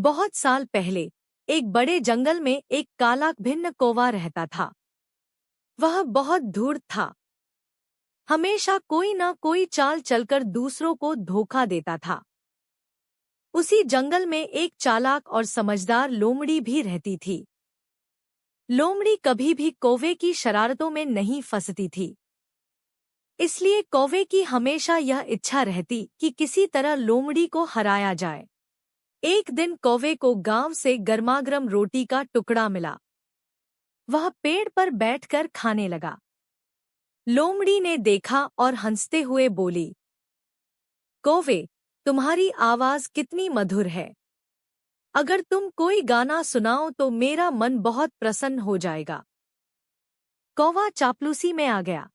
बहुत साल पहले एक बड़े जंगल में एक काला भिन्न कौवा रहता था। वह बहुत धूर्त था। हमेशा कोई न कोई चाल चलकर दूसरों को धोखा देता था। उसी जंगल में एक चालाक और समझदार लोमड़ी भी रहती थी। लोमड़ी कभी भी कौवे की शरारतों में नहीं फंसती थी। इसलिए कौवे की हमेशा यह इच्छा रहती कि किसी तरह लोमड़ी को हराया जाए। एक दिन कौवे को गांव से गर्मागर्म रोटी का टुकड़ा मिला। वह पेड़ पर बैठकर खाने लगा। लोमड़ी ने देखा और हंसते हुए बोली, कौवे, तुम्हारी आवाज कितनी मधुर है। अगर तुम कोई गाना सुनाओ तो मेरा मन बहुत प्रसन्न हो जाएगा। कौवा चापलूसी में आ गया।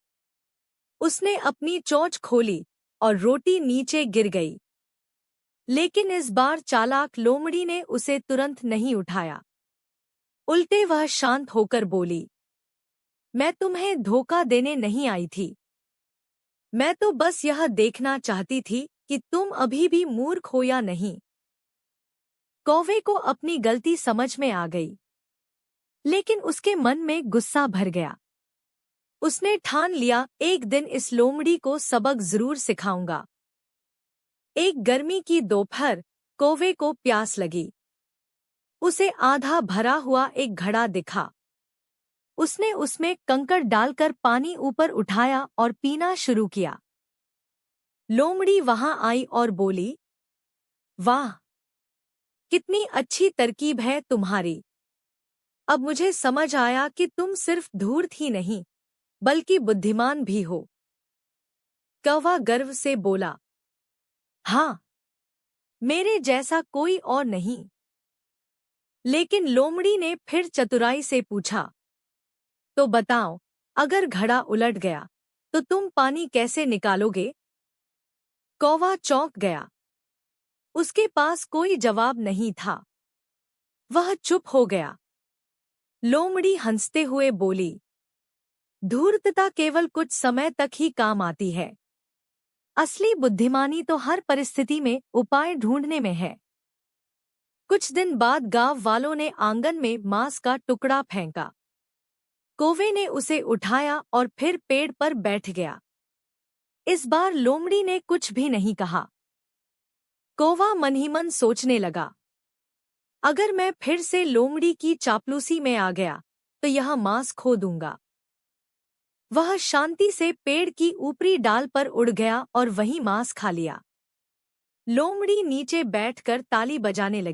उसने अपनी चोंच खोली और रोटी नीचे गिर गई। लेकिन इस बार चालाक लोमड़ी ने उसे तुरंत नहीं उठाया। उल्टे वह शांत होकर बोली, मैं तुम्हें धोखा देने नहीं आई थी। मैं तो बस यह देखना चाहती थी कि तुम अभी भी मूर्ख हो या नहीं। कौवे को अपनी गलती समझ में आ गई, लेकिन उसके मन में गुस्सा भर गया। उसने ठान लिया, एक दिन इस लोमड़ी को सबक जरूर सिखाऊंगा। एक गर्मी की दोपहर कौवे को प्यास लगी। उसे आधा भरा हुआ एक घड़ा दिखा। उसने उसमें कंकड़ डालकर पानी ऊपर उठाया और पीना शुरू किया। लोमड़ी वहां आई और बोली, वाह, कितनी अच्छी तरकीब है तुम्हारी। अब मुझे समझ आया कि तुम सिर्फ धूर्त ही नहीं बल्कि बुद्धिमान भी हो। कौवा गर्व से बोला, हाँ, मेरे जैसा कोई और नहीं। लेकिन लोमड़ी ने फिर चतुराई से पूछा, तो बताओ, अगर घड़ा उलट गया तो तुम पानी कैसे निकालोगे? कौवा चौंक गया। उसके पास कोई जवाब नहीं था। वह चुप हो गया। लोमड़ी हंसते हुए बोली, धूर्तता केवल कुछ समय तक ही काम आती है। असली बुद्धिमानी तो हर परिस्थिति में उपाय ढूंढने में है। कुछ दिन बाद गांव वालों ने आंगन में मांस का टुकड़ा फेंका। कौवे ने उसे उठाया और फिर पेड़ पर बैठ गया। इस बार लोमड़ी ने कुछ भी नहीं कहा। कौवा मन ही मन सोचने लगा, अगर मैं फिर से लोमड़ी की चापलूसी में आ गया तो यह मांस खो दूंगा। वह शांति से पेड़ की ऊपरी डाल पर उड़ गया और वहीं मांस खा लिया। लोमड़ी नीचे बैठकर ताली बजाने लगी।